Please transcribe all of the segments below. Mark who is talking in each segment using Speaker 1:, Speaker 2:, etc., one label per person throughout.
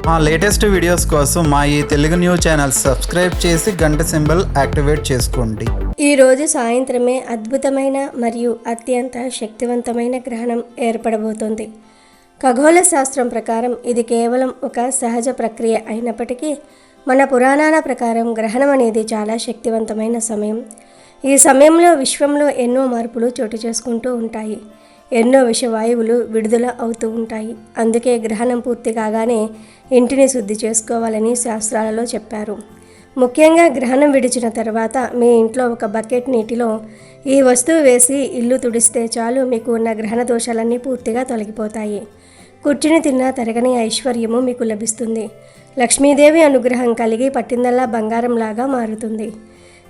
Speaker 1: మా latest videos కోసం మా ఈ తెలుగు న్యూస్ ఛానల్ సబ్స్క్రైబ్ చేసి గంట సింబల్ యాక్టివేట్ చేసుకోండి.
Speaker 2: ఈరోజు సాయంత్రమే అద్భుతమైన మరియు అత్యంత శక్తివంతమైన గ్రహణం ఏర్పడబోతోంది. ఖగోళ శాస్త్రం ప్రకారం ఇది కేవలం ఒక సహజ ప్రక్రియ అయినప్పటికీ మన పురాణాల ప్రకారం గ్రహణం అనేది చాలా శక్తివంతమైన సమయం. ఈ సమయంలో విశ్వంలో ఎన్నో మార్పులు చోటు చేసుకుంటూ ఉంటాయి. ఎన్నో విషవాయువులు విడుదల అవుతూ ఉంటాయి. అందుకే గ్రహణం పూర్తి కాగానే ఇంటిని శుద్ధి చేసుకోవాలని శాస్త్రాలలో చెప్పారు. ముఖ్యంగా గ్రహణం విడిచిన తర్వాత మీ ఇంట్లో ఒక బకెట్ నీటిలో ఈ వస్తువు వేసి ఇల్లు తుడిస్తే చాలు, మీకు ఉన్న గ్రహణ దోషాలన్నీ పూర్తిగా తొలగిపోతాయి. కూర్చుని తిన్నా తరగని ఐశ్వర్యము మీకు లభిస్తుంది. లక్ష్మీదేవి అనుగ్రహం కలిగి పట్టిందల్లా బంగారంలాగా మారుతుంది.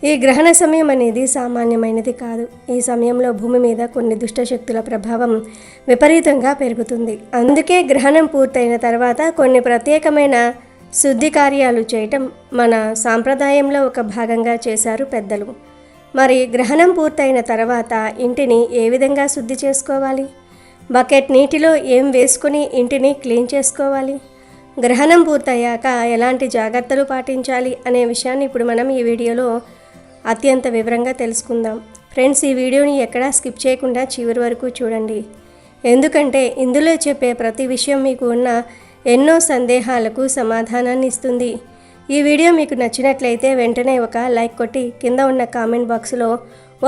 Speaker 2: ఈ గ్రహణ సమయం అనేది సామాన్యమైనది కాదు. ఈ సమయంలో భూమి మీద కొన్ని దుష్టశక్తుల ప్రభావం విపరీతంగా పెరుగుతుంది. అందుకే గ్రహణం పూర్తయిన తర్వాత కొన్ని ప్రత్యేకమైన శుద్ధి కార్యాలు చేయటం మన సాంప్రదాయంలో ఒక భాగంగా చేశారు పెద్దలు. మరి గ్రహణం పూర్తయిన తర్వాత ఇంటిని ఏ విధంగా శుద్ధి చేసుకోవాలి? బకెట్ నీటిలో ఏం వేసుకుని ఇంటిని క్లీన్ చేసుకోవాలి? గ్రహణం పూర్తయ్యాక ఎలాంటి జాగ్రత్తలు పాటించాలి అనే విషయాన్ని ఇప్పుడు మనం ఈ వీడియోలో అత్యంత వివరంగా తెలుసుకుందాం. ఫ్రెండ్స్, ఈ వీడియోని ఎక్కడా స్కిప్ చేయకుండా చివరి వరకు చూడండి. ఎందుకంటే ఇందులో చెప్పే ప్రతి విషయం మీకు ఉన్న ఎన్నో సందేహాలకు సమాధానాన్ని ఇస్తుంది. ఈ వీడియో మీకు నచ్చినట్లయితే వెంటనే ఒక లైక్ కొట్టి కింద ఉన్న కామెంట్ బాక్స్లో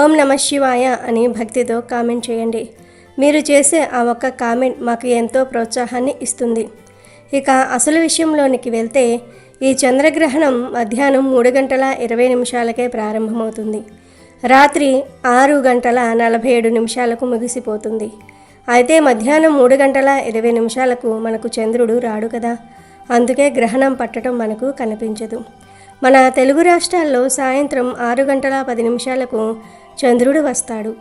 Speaker 2: ఓం నమః శివాయ అని భక్తితో కామెంట్ చేయండి. మీరు చేసే ఆ ఒక్క కామెంట్ మాకు ఎంతో ప్రోత్సాహాన్ని ఇస్తుంది. ఇక అసలు విషయంలోనికి వెళ్తే, ఈ చంద్రగ్రహణం మధ్యాహ్నం 3:20 ప్రారంభమవుతుంది. రాత్రి 6:47 ముగిసిపోతుంది. అయితే మధ్యాహ్నం 3:20 మనకు చంద్రుడు రాడు కదా, అందుకే గ్రహణం పట్టడం మనకు కనిపించదు. మన తెలుగు రాష్ట్రాల్లో సాయంత్రం 6:10 చంద్రుడు వస్తాడు.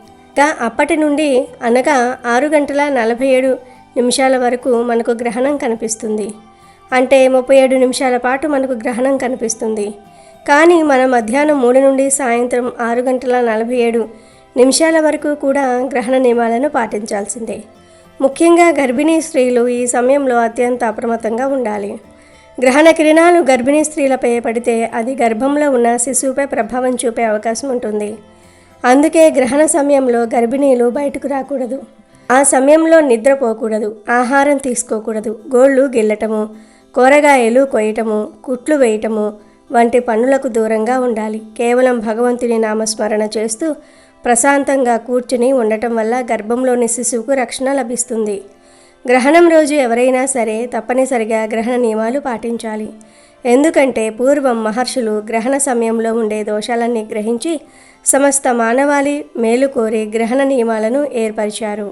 Speaker 2: అప్పటి నుండి అనగా 6:47 వరకు మనకు గ్రహణం కనిపిస్తుంది. అంటే 37 నిమిషాల పాటు మనకు గ్రహణం కనిపిస్తుంది. కానీ మనం మధ్యాహ్నం 3 నుండి సాయంత్రం 6:47 వరకు కూడా గ్రహణ నియమాలను పాటించాల్సిందే. ముఖ్యంగా గర్భిణీ స్త్రీలు ఈ సమయంలో అత్యంత అప్రమత్తంగా ఉండాలి. గ్రహణ కిరణాలు గర్భిణీ స్త్రీలపై పడితే అది గర్భంలో ఉన్న శిశువుపై ప్రభావం చూపే అవకాశం ఉంటుంది. అందుకే గ్రహణ సమయంలో గర్భిణీలు బయటకు రాకూడదు. ఆ సమయంలో నిద్రపోకూడదు, ఆహారం తీసుకోకూడదు, గోళ్ళు గిల్లటము, కూరగాయలు కొయ్యటము, కుట్లు వేయటము వంటి పనులకు దూరంగా ఉండాలి. కేవలం భగవంతుని నామస్మరణ చేస్తూ ప్రశాంతంగా కూర్చుని ఉండటం వల్ల గర్భంలోని శిశువుకు రక్షణ లభిస్తుంది. గ్రహణం రోజు ఎవరైనా సరే తప్పనిసరిగా గ్రహణ నియమాలు పాటించాలి. ఎందుకంటే పూర్వం మహర్షులు గ్రహణ సమయంలో ఉండే దోషాలన్నీ గ్రహించి సమస్త మానవాళి మేలు కోరి గ్రహణ నియమాలను ఏర్పరిచారు.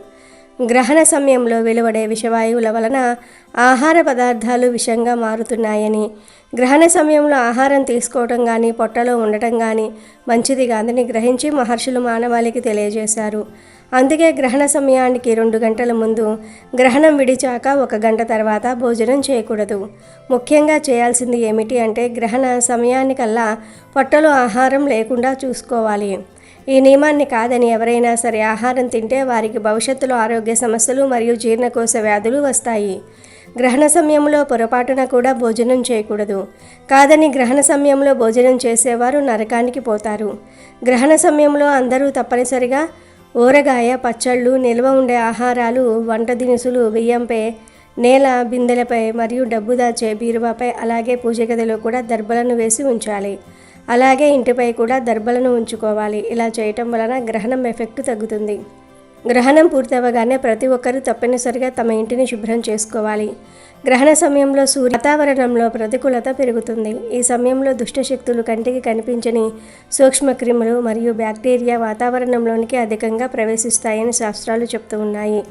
Speaker 2: గ్రహణ సమయంలో వెలువడే విషవాయువుల వలన ఆహార పదార్థాలు విషంగా మారుతున్నాయని, గ్రహణ సమయంలో ఆహారం తీసుకోవటం కానీ పొట్టలో ఉండటం కానీ మంచిది కాదని గ్రహించి మహర్షులు మానవాళికి తెలియజేశారు. అందుకే గ్రహణ సమయానికి 2 గంటల ముందు, గ్రహణం విడిచాక 1 గంట తర్వాత భోజనం చేయకూడదు. ముఖ్యంగా చేయాల్సింది ఏమిటి అంటే గ్రహణ సమయానికల్లా పొట్టలో ఆహారం లేకుండా చూసుకోవాలి. ఈ నియమాన్ని కాదని ఎవరైనా సరే ఆహారం తింటే వారికి భవిష్యత్తులో ఆరోగ్య సమస్యలు మరియు జీర్ణకోశ వ్యాధులు వస్తాయి. గ్రహణ సమయంలో పొరపాటున కూడా భోజనం చేయకూడదు. కాదని గ్రహణ సమయంలో భోజనం చేసేవారు నరకానికి పోతారు. గ్రహణ సమయంలో అందరూ తప్పనిసరిగా ఊరగాయ, పచ్చళ్ళు, నిల్వ ఉండే ఆహారాలు, వంట దినుసులు బియ్యంపై, నేల బిందెలపై మరియు డబ్బు దాచే బీరువాపై, అలాగే పూజ గదిలో కూడా దర్బలను వేసి ఉంచాలి. అలాగే ఇంటిపై కూడా దర్బలను ఉంచుకోవాలి. ఇలా చేయటం వలన గ్రహణం ఎఫెక్ట్ తగ్గుతుంది. గ్రహణం పూర్తవగానే ప్రతి ఒక్కరూ తప్పనిసరిగా తమ ఇంటిని శుభ్రం చేసుకోవాలి. గ్రహణ సమయంలో వాతావరణంలో ప్రతికూలత పెరుగుతుంది. ఈ సమయంలో దుష్టశక్తులు, కంటికి కనిపించని సూక్ష్మక్రిములు మరియు బ్యాక్టీరియా వాతావరణంలోనికి అధికంగా ప్రవేశిస్తాయని శాస్త్రాలు చెప్తూ ఉన్నాయి.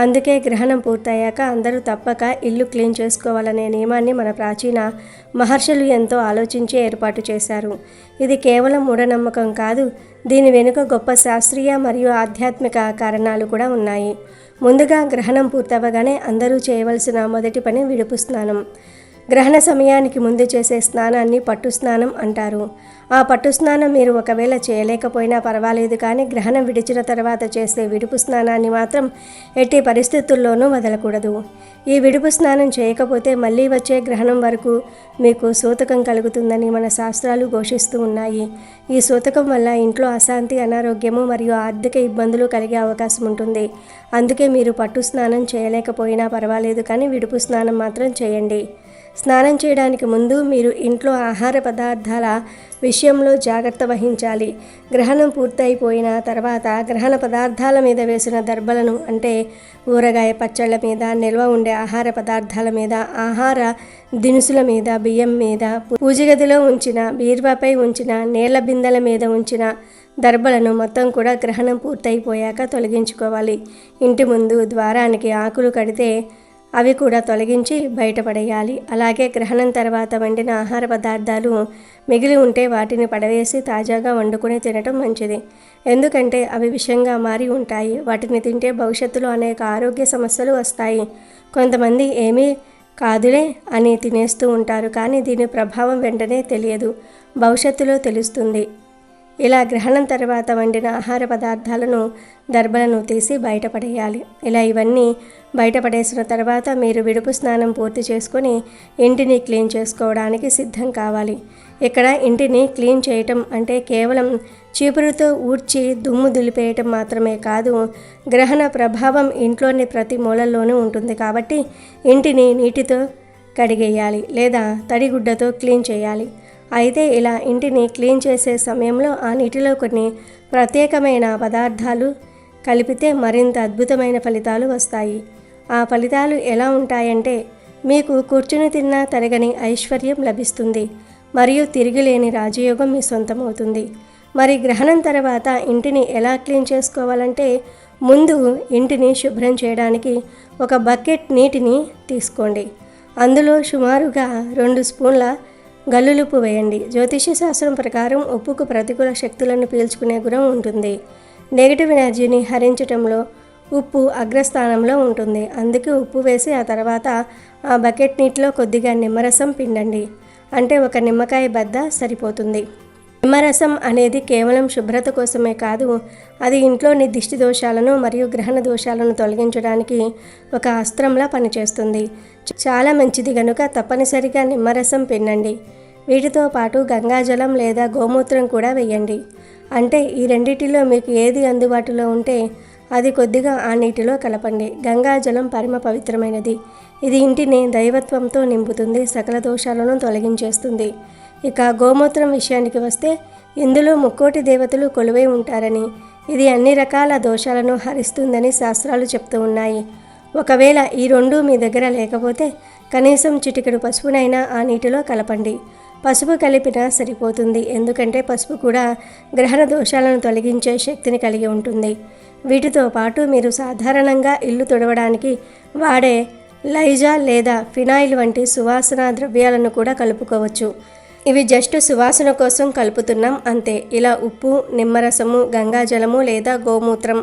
Speaker 2: అందుకే గ్రహణం పూర్తయ్యాక అందరూ తప్పక ఇల్లు క్లీన్ చేసుకోవాలనే నియమాన్ని మన ప్రాచీన మహర్షులు ఎంతో ఆలోచించి ఏర్పాటు చేశారు. ఇది కేవలం మూఢనమ్మకం కాదు. దీని వెనుక గొప్ప శాస్త్రీయ మరియు ఆధ్యాత్మిక కారణాలు కూడా ఉన్నాయి. ముందుగా గ్రహణం పూర్తవగానే అందరూ చేయవలసిన మొదటి పని విడుపు స్నానం. గ్రహణ సమయానికి ముందు చేసే స్నానాన్ని పట్టు స్నానం అంటారు. ఆ పట్టు స్నానం మీరు ఒకవేళ చేయలేకపోయినా పర్వాలేదు, కానీ గ్రహణం విడిచిన తర్వాత చేసే విడుపు స్నానాన్ని మాత్రం ఎట్టి పరిస్థితుల్లోనూ వదలకూడదు. ఈ విడుపు స్నానం చేయకపోతే మళ్ళీ వచ్చే గ్రహణం వరకు మీకు సూతకం కలుగుతుందని మన శాస్త్రాలు ఘోషిస్తూ ఉన్నాయి. ఈ సూతకం వల్ల ఇంట్లో అశాంతి, అనారోగ్యము మరియు ఆర్థిక ఇబ్బందులు కలిగే అవకాశం ఉంటుంది. అందుకే మీరు పట్టు స్నానం చేయలేకపోయినా పర్వాలేదు, కానీ విడుపు స్నానం మాత్రం చేయండి. స్నానం చేయడానికి ముందు మీరు ఇంట్లో ఆహార పదార్థాల విషయంలో జాగ్రత్త వహించాలి. గ్రహణం పూర్తయిపోయిన తర్వాత గ్రహణ పదార్థాల మీద వేసిన దర్బలను, అంటే ఊరగాయ పచ్చళ్ళ మీద, నిల్వ ఉండే ఆహార పదార్థాల మీద, ఆహార దినుసుల మీద, బియ్యం మీద, పూజగదిలో ఉంచిన, బీరువాపై ఉంచిన, నీళ్ల బిందెల మీద ఉంచిన దర్బలను మొత్తం కూడా గ్రహణం పూర్తయిపోయాక తొలగించుకోవాలి. ఇంటి ముందు ద్వారానికి ఆకులు కడితే అవి కూడా తొలగించి బయటపడేయాలి. అలాగే గ్రహణం తర్వాత వండిన ఆహార పదార్థాలు మిగిలి ఉంటే వాటిని పడవేసి తాజాగా వండుకొని తినటం మంచిది. ఎందుకంటే అవి విషంగా మారి ఉంటాయి. వాటిని తింటే భవిష్యత్తులో అనేక ఆరోగ్య సమస్యలు వస్తాయి. కొంతమంది ఏమీ కాదులే అని తినేస్తూ ఉంటారు, కానీ దీని ప్రభావం వెంటనే తెలియదు, భవిష్యత్తులో తెలుస్తుంది. ఇలా గ్రహణం తర్వాత వండిన ఆహార పదార్థాలను, దర్బలను తీసి బయటపడేయాలి. ఇలా ఇవన్నీ బయటపడేసిన తర్వాత మీరు విడుపు స్నానం పూర్తి చేసుకొని ఇంటిని క్లీన్ చేసుకోవడానికి సిద్ధం కావాలి. ఇక్కడ ఇంటిని క్లీన్ చేయటం అంటే కేవలం చీపురుతో ఊడ్చి దుమ్ము దులిపేయటం మాత్రమే కాదు, గ్రహణ ప్రభావం ఇంట్లోని ప్రతి మూలల్లోనూ ఉంటుంది. కాబట్టి ఇంటిని నీటితో కడిగేయాలి లేదా తడిగుడ్డతో క్లీన్ చేయాలి. అయితే ఇలా ఇంటిని క్లీన్ చేసే సమయంలో ఆ నీటిలో కొన్ని ప్రత్యేకమైన పదార్థాలు కలిపితే మరింత అద్భుతమైన ఫలితాలు వస్తాయి. ఆ ఫలితాలు ఎలా ఉంటాయంటే, మీకు కూర్చుని తిన్నా తరగని ఐశ్వర్యం లభిస్తుంది మరియు తిరిగిలేని రాజయోగం మీ సొంతమవుతుంది. మరి గ్రహణం తర్వాత ఇంటిని ఎలా క్లీన్ చేసుకోవాలంటే, ముందు ఇంటిని శుభ్రం చేయడానికి ఒక బకెట్ నీటిని తీసుకోండి. అందులో సుమారుగా 2 స్పూన్ల గల్లులుప్పు వేయండి. జ్యోతిష్య శాస్త్రం ప్రకారం ఉప్పుకు ప్రతికూల శక్తులను పీల్చుకునే గుణం ఉంటుంది. నెగిటివ్ ఎనర్జీని హరించటంలో ఉప్పు అగ్రస్థానంలో ఉంటుంది. అందుకే ఉప్పు వేసి ఆ తర్వాత ఆ బకెట్ నీటిలో కొద్దిగా నిమ్మరసం పిండండి. అంటే ఒక నిమ్మకాయ బద్ద సరిపోతుంది. నిమ్మరసం అనేది కేవలం శుభ్రత కోసమే కాదు, అది ఇంట్లోని దిష్టి దోషాలను మరియు గ్రహణ దోషాలను తొలగించడానికి ఒక అస్త్రంలా పనిచేస్తుంది. చాలా మంచిది కనుక తప్పనిసరిగా నిమ్మరసం పిండండి. వీటితో పాటు గంగాజలం లేదా గోమూత్రం కూడా వేయండి. అంటే ఈ రెండిటిలో మీకు ఏది అందుబాటులో ఉంటే అది కొద్దిగా ఆ నీటిలో కలపండి. గంగాజలం పరమ పవిత్రమైనది. ఇది ఇంటిని దైవత్వంతో నింపుతుంది, సకల దోషాలను తొలగించేస్తుంది. ఇక గోమూత్రం విషయానికి వస్తే ఇందులో 3 దేవతలు కొలువై ఉంటారని, ఇది అన్ని రకాల దోషాలను హరిస్తుందని శాస్త్రాలు చెప్తూ ఉన్నాయి. ఒకవేళ ఈ 2 మీ దగ్గర లేకపోతే కనీసం చిటికెడు పసుపునైనా ఆ నీటిలో కలపండి. పసుపు కలిపినా సరిపోతుంది, ఎందుకంటే పసుపు కూడా గ్రహణ దోషాలను తొలగించే శక్తిని కలిగి ఉంటుంది. వీటితో పాటు మీరు సాధారణంగా ఇల్లు తుడవడానికి వాడే లైజాల్ లేదా ఫినాయిల్ వంటి సువాసన ద్రవ్యాలను కూడా కలుపుకోవచ్చు. ఇవి జస్ట్ సువాసన కోసం కలుపుతున్నాం అంతే. ఇలా ఉప్పు, నిమ్మరసము, గంగాజలము లేదా గోమూత్రం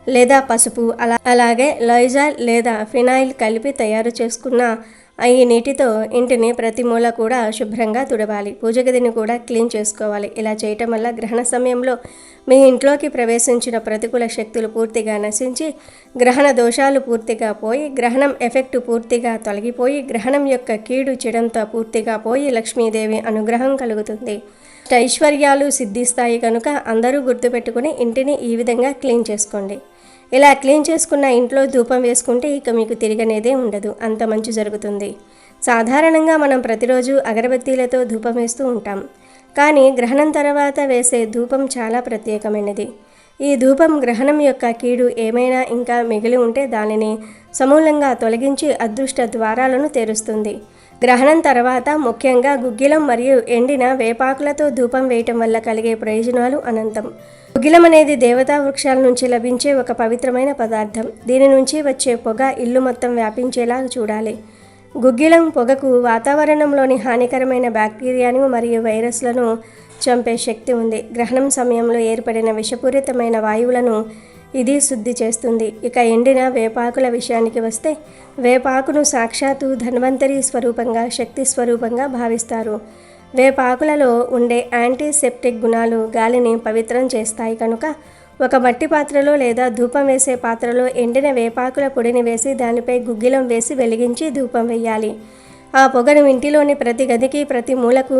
Speaker 2: లేదా పసుపు అలాగే లైజాల్ లేదా ఫినాయిల్ కలిపి తయారు చేసుకున్న ఈ నీటితో ఇంటిని ప్రతి మూల కూడా శుభ్రంగా తుడవాలి. పూజగదిని కూడా క్లీన్ చేసుకోవాలి. ఇలా చేయటం వల్ల గ్రహణ సమయంలో మీ ఇంట్లోకి ప్రవేశించిన ప్రతికూల శక్తులు పూర్తిగా నశించి గ్రహణ దోషాలు పూర్తిగా పోయి, గ్రహణం ఎఫెక్ట్ పూర్తిగా తొలగిపోయి, గ్రహణం యొక్క కీడు చెడంతా పూర్తిగా పోయి లక్ష్మీదేవి అనుగ్రహం కలుగుతుంది. ఐశ్వర్యాలు సిద్ధిస్తాయి కనుక అందరూ గుర్తుపెట్టుకుని ఇంటిని ఈ విధంగా క్లీన్ చేసుకోండి. ఇలా క్లీన్ చేసుకున్న ఇంట్లో ధూపం వేసుకుంటే ఇక మీకు తిరగనేదే ఉండదు, అంత మంచి జరుగుతుంది. సాధారణంగా మనం ప్రతిరోజు అగరబత్తీలతో ధూపం వేస్తూ ఉంటాం, కానీ గ్రహణం తర్వాత వేసే ధూపం చాలా ప్రత్యేకమైనది. ఈ ధూపం గ్రహణం యొక్క కీడు ఏమైనా ఇంకా మిగిలి ఉంటే దానిని సమూలంగా తొలగించి అదృష్ట ద్వారాలను తెరుస్తుంది. గ్రహణం తర్వాత ముఖ్యంగా గుగ్గిలం మరియు ఎండిన వేపాకులతో ధూపం వేయటం వల్ల కలిగే ప్రయోజనాలు అనంతం. గుగ్గిలం అనేది దేవతా వృక్షాల నుంచి లభించే ఒక పవిత్రమైన పదార్థం. దీని నుంచి వచ్చే పొగ ఇల్లు మొత్తం వ్యాపించేలా చూడాలి. గుగ్గిలం పొగకు వాతావరణంలోని హానికరమైన బ్యాక్టీరియాను మరియు వైరస్లను చంపే శక్తి ఉంది. గ్రహణం సమయంలో ఏర్పడిన విషపూరితమైన వాయువులను ఇది శుద్ధి చేస్తుంది. ఇక ఎండిన వేపాకుల విషయానికి వస్తే వేపాకును సాక్షాత్తు ధన్వంతరి స్వరూపంగా, శక్తి స్వరూపంగా భావిస్తారు. వేపాకులలో ఉండే యాంటీసెప్టిక్ గుణాలు గాలిని పవిత్రం చేస్తాయి కనుక ఒక మట్టి పాత్రలో లేదా ధూపం వేసే పాత్రలో ఎండిన వేపాకుల పొడిని వేసి దానిపై గుగ్గిలం వేసి వెలిగించి ధూపం వేయాలి. ఆ పొగను ఇంటిలోని ప్రతి గదికి, ప్రతి మూలకు,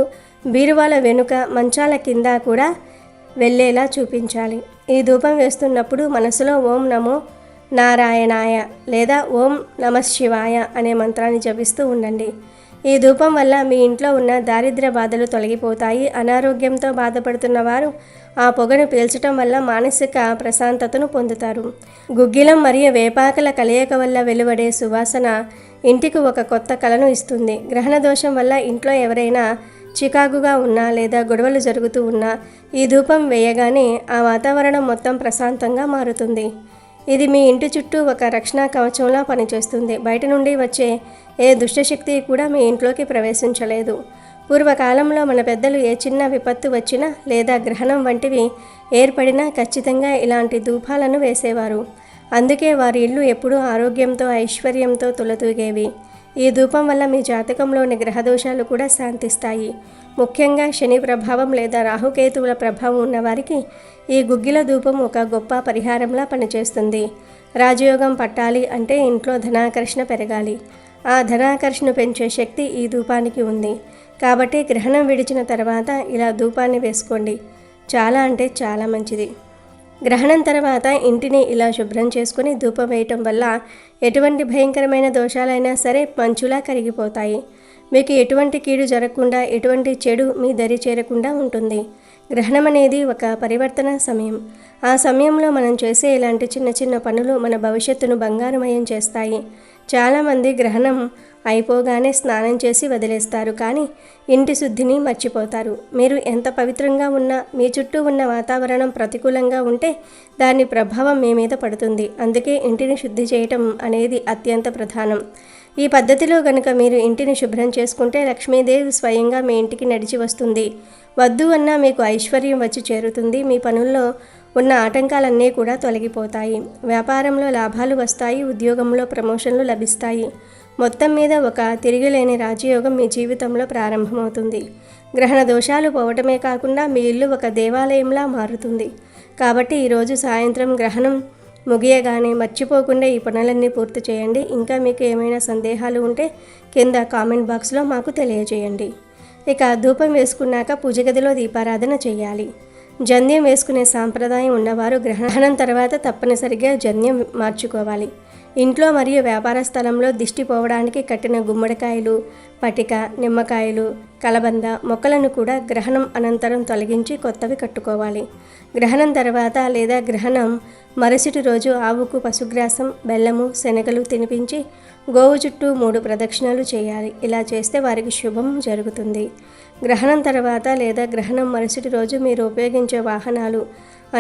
Speaker 2: బీరువాల వెనుక, మంచాల కింద కూడా వెళ్ళేలా చూపించాలి. ఈ ధూపం వేస్తున్నప్పుడు మనసులో ఓం నమో నారాయణాయ లేదా ఓం నమఃశివాయ అనే మంత్రాన్ని జపిస్తూ ఉండండి. ఈ ధూపం వల్ల మీ ఇంట్లో ఉన్న దారిద్ర్య బాధలు తొలగిపోతాయి. అనారోగ్యంతో బాధపడుతున్న వారు ఆ పొగను పీల్చడం వల్ల మానసిక ప్రశాంతతను పొందుతారు. గుగ్గిలం మరియు వేపాకుల కలయిక వల్ల వెలువడే సువాసన ఇంటికి ఒక కొత్త కళను ఇస్తుంది. గ్రహణ దోషం వల్ల ఇంట్లో ఎవరైనా చికాకుగా ఉన్నా లేదా గొడవలు జరుగుతూ ఉన్నా ఈ ధూపం వేయగానే ఆ వాతావరణం మొత్తం ప్రశాంతంగా మారుతుంది. ఇది మీ ఇంటి చుట్టూ ఒక రక్షణ కవచంలా పనిచేస్తుంది. బయట నుండి వచ్చే ఏ దుష్టశక్తి కూడా మీ ఇంట్లోకి ప్రవేశించలేదు. పూర్వకాలంలో మన పెద్దలు ఏ చిన్న విపత్తు వచ్చినా లేదా గ్రహణం వంటివి ఏర్పడినా ఖచ్చితంగా ఇలాంటి ధూపాలను వేసేవారు. అందుకే వారి ఇల్లు ఎప్పుడూ ఆరోగ్యంతో, ఐశ్వర్యంతో తులతూగేవి. ఈ ధూపం వల్ల మీ జాతకంలోని గ్రహదోషాలు కూడా శాంతిస్తాయి. ముఖ్యంగా శని ప్రభావం లేదా రాహుకేతువుల ప్రభావం ఉన్నవారికి ఈ గుగ్గిల ధూపం ఒక గొప్ప పరిహారంలా పనిచేస్తుంది. రాజయోగం పట్టాలి అంటే ఇంట్లో ధనాకర్షణ పెరగాలి. ఆ ధనాకర్షణ పెంచే శక్తి ఈ ధూపానికి ఉంది. కాబట్టి గ్రహణం విడిచిన తర్వాత ఇలా ధూపాన్ని వేసుకోండి. చాలా అంటే చాలా మంచిది. గ్రహణం తర్వాత ఇంటిని ఇలా శుభ్రం చేసుకుని ధూపం వేయటం వల్ల ఎటువంటి భయంకరమైన దోషాలైనా సరే మంచులా కరిగిపోతాయి. మీకు ఎటువంటి కీడు జరగకుండా, ఎటువంటి చెడు మీ దరి చేరకుండా ఉంటుంది. గ్రహణం అనేది ఒక పరివర్తన సమయం. ఆ సమయంలో మనం చేసే ఇలాంటి చిన్న చిన్న పనులు మన భవిష్యత్తును బంగారుమయం చేస్తాయి. చాలామంది గ్రహణం అయిపోగానే స్నానం చేసి వదిలేస్తారు, కానీ ఇంటి శుద్ధిని మర్చిపోతారు. మీరు ఎంత పవిత్రంగా ఉన్నా మీ చుట్టూ ఉన్న వాతావరణం ప్రతికూలంగా ఉంటే దాని ప్రభావం మీ మీద పడుతుంది. అందుకే ఇంటిని శుద్ధి చేయటం అనేది అత్యంత ప్రధానం. ఈ పద్ధతిలో గనుక మీరు ఇంటిని శుభ్రం చేసుకుంటే లక్ష్మీదేవి స్వయంగా మీ ఇంటికి నడిచి వస్తుంది. వద్దు అన్నా మీకు ఐశ్వర్యం వచ్చి చేరుతుంది. మీ పనుల్లో ఉన్న ఆటంకాలన్నీ కూడా తొలగిపోతాయి. వ్యాపారంలో లాభాలు వస్తాయి. ఉద్యోగంలో ప్రమోషన్లు లభిస్తాయి. మొత్తం మీద ఒక తిరిగిలేని రాజయోగం మీ జీవితంలో ప్రారంభమవుతుంది. గ్రహణ దోషాలు పోవటమే కాకుండా మీ ఇల్లు ఒక దేవాలయంలా మారుతుంది. కాబట్టి ఈరోజు సాయంత్రం గ్రహణం ముగియగానే మర్చిపోకుండా ఈ పనులన్నీ పూర్తి చేయండి. ఇంకా మీకు ఏమైనా సందేహాలు ఉంటే కింద కామెంట్ బాక్స్లో మాకు తెలియజేయండి. ఇక ధూపం వేసుకున్నాక పూజ గదిలో దీపారాధన చేయాలి. జంధ్యం వేసుకునే సాంప్రదాయం ఉన్నవారు గ్రహణం తర్వాత తప్పనిసరిగా జంధ్యం మార్చుకోవాలి. ఇంట్లో మరియు వ్యాపార స్థలంలో దిష్టి పోవడానికి కట్టిన గుమ్మడికాయలు, పటిక, నిమ్మకాయలు, కలబంద మొక్కలను కూడా గ్రహణం అనంతరం తొలగించి కొత్తవి కట్టుకోవాలి. గ్రహణం తర్వాత లేదా గ్రహణం మరుసటి రోజు ఆవుకు పశుగ్రాసం, బెల్లము, శనగలు తినిపించి గోవు చుట్టూ 3 ప్రదక్షిణలు చేయాలి. ఇలా చేస్తే వారికి శుభం జరుగుతుంది. గ్రహణం తర్వాత లేదా గ్రహణం మరుసటి రోజు మీరు ఉపయోగించే వాహనాలు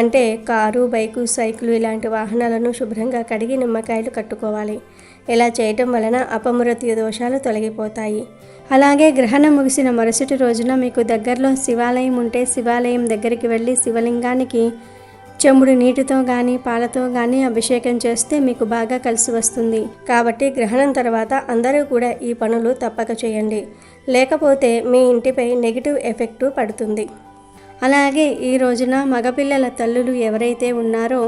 Speaker 2: అంటే కారు, బైకు, సైకిలు ఇలాంటి వాహనాలను శుభ్రంగా కడిగి నిమ్మకాయలు కట్టుకోవాలి. ఇలా చేయటం వలన అపమృత్యు దోషాలు తొలగిపోతాయి. అలాగే గ్రహణం ముగిసిన మరుసటి రోజున మీకు దగ్గరలో శివాలయం ఉంటే శివాలయం దగ్గరికి వెళ్ళి శివలింగానికి చెంబుడు నీటితో కానీ పాలతో కానీ అభిషేకం చేస్తే మీకు బాగా కలిసి వస్తుంది. కాబట్టి గ్రహణం తర్వాత అందరూ కూడా ఈ పనులు తప్పక చేయండి. లేకపోతే మీ ఇంటిపై నెగిటివ్ ఎఫెక్టు పడుతుంది. అలాగే ఈ రోజున మగపిల్లల తల్లులు ఎవరైతే ఉన్నారో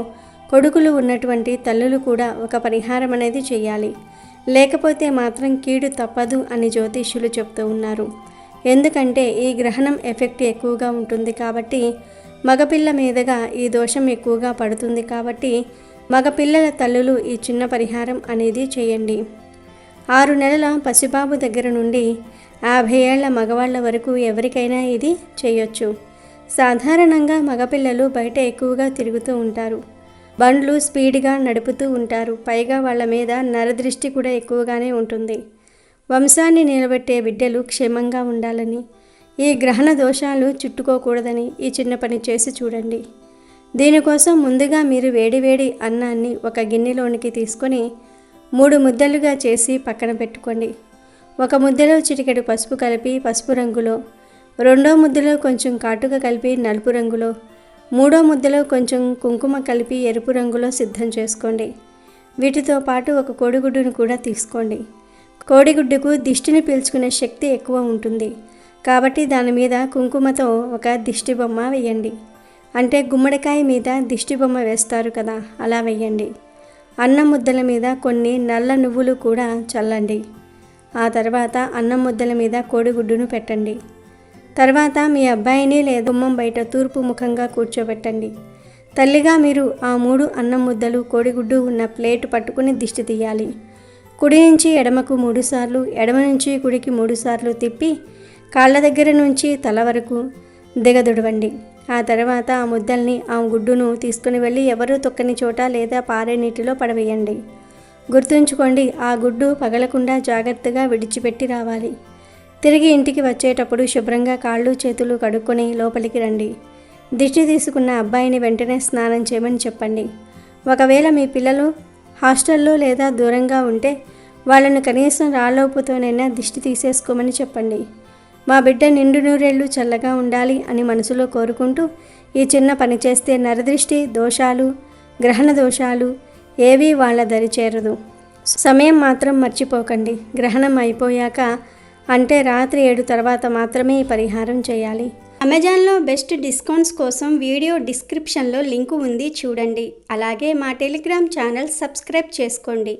Speaker 2: కొడుకులు ఉన్నటువంటి తల్లులు కూడా ఒక పరిహారం అనేది చేయాలి. లేకపోతే మాత్రం కీడు తప్పదు అని జ్యోతిష్యులు చెప్తూ ఉన్నారు. ఎందుకంటే ఈ గ్రహణం ఎఫెక్ట్ ఎక్కువగా ఉంటుంది కాబట్టి మగపిల్ల మీదుగా ఈ దోషం ఎక్కువగా పడుతుంది. కాబట్టి మగపిల్లల తల్లులు ఈ చిన్న పరిహారం అనేది చేయండి. 6 నెలల పసిబాబు దగ్గర నుండి 50 ఏళ్ల మగవాళ్ళ వరకు ఎవరికైనా ఇది చేయొచ్చు. సాధారణంగా మగపిల్లలు బయట ఎక్కువగా తిరుగుతూ ఉంటారు. బండ్లు స్పీడ్గా నడుపుతూ ఉంటారు. పైగా వాళ్ళ మీద నరదృష్టి కూడా ఎక్కువగానే ఉంటుంది. వంశాన్ని నిలబెట్టే బిడ్డలు క్షేమంగా ఉండాలని, ఈ గ్రహణ దోషాలు చుట్టుకోకూడదని ఈ చిన్న పని చేసి చూడండి. దీనికోసం ముందుగా మీరు వేడివేడి అన్నాన్ని ఒక గిన్నెలోనికి తీసుకొని 3 ముద్దలుగా చేసి పక్కన పెట్టుకోండి. ఒక ముద్దలో చిటికెడు పసుపు కలిపి పసుపు రంగులో, రెండో ముద్దలో కొంచెం కాటుక కలిపి నలుపు రంగులో, మూడో ముద్దలో కొంచెం కుంకుమ కలిపి ఎరుపు రంగులో సిద్ధం చేసుకోండి. వీటితో పాటు ఒక కోడిగుడ్డును కూడా తీసుకోండి. కోడిగుడ్డుకు దిష్టిని పీల్చుకునే శక్తి ఎక్కువ ఉంటుంది కాబట్టి దాని మీద కుంకుమతో ఒక దిష్టి బొమ్మ వేయండి. అంటే గుమ్మడికాయ మీద దిష్టి బొమ్మ వేస్తారు కదా, అలా వేయండి. అన్నం ముద్దల మీద కొన్ని నల్ల నువ్వులు కూడా చల్లండి. ఆ తర్వాత అన్నం ముద్దల మీద కోడిగుడ్డును పెట్టండి. తర్వాత మీ అబ్బాయిని లేదా గుమ్మం బయట తూర్పు ముఖంగా కూర్చోబెట్టండి. తల్లిగా మీరు ఆ 3 అన్నం ముద్దలు కోడిగుడ్డు ఉన్న ప్లేట్ పట్టుకుని దిష్టి తీయాలి. కుడి నుంచి ఎడమకు 3 సార్లు, ఎడమ నుంచి కుడికి 3 సార్లు తిప్పి కాళ్ళ దగ్గర నుంచి తల వరకు దిగదుడవండి. ఆ తర్వాత ఆ ముద్దల్ని, ఆ గుడ్డును తీసుకుని వెళ్ళి ఎవరూ తొక్కని చోట లేదా పారే నీటిలో పడవేయండి. గుర్తుంచుకోండి, ఆ గుడ్డు పగలకుండా జాగ్రత్తగా విడిచిపెట్టి రావాలి. తిరిగి ఇంటికి వచ్చేటప్పుడు శుభ్రంగా కాళ్ళు చేతులు కడుక్కొని లోపలికి రండి. దిష్టి తీసుకున్న అబ్బాయిని వెంటనే స్నానం చేయమని చెప్పండి. ఒకవేళ మీ పిల్లలు హాస్టల్లో లేదా దూరంగా ఉంటే వాళ్ళను కనీసం రాళ్ళోపుతోనైనా దిష్టి తీసేసుకోమని చెప్పండి. మా బిడ్డ నిండు నూరేళ్లు చల్లగా ఉండాలి అని మనసులో కోరుకుంటూ ఈ చిన్న పని చేస్తే నరదృష్టి దోషాలు, గ్రహణ దోషాలు ఏవీ వాళ్ళ దరి చేరదు. సమయం మాత్రం మర్చిపోకండి. గ్రహణం అయిపోయాక అంటే రాత్రి 7 తర్వాత మాత్రమే ఈ పరిహారం చేయాలి. అమెజాన్లో బెస్ట్ డిస్కౌంట్స్ కోసం వీడియో డిస్క్రిప్షన్లో లింకు ఉంది, చూడండి. అలాగే మా టెలిగ్రామ్ ఛానల్ సబ్స్క్రైబ్ చేసుకోండి.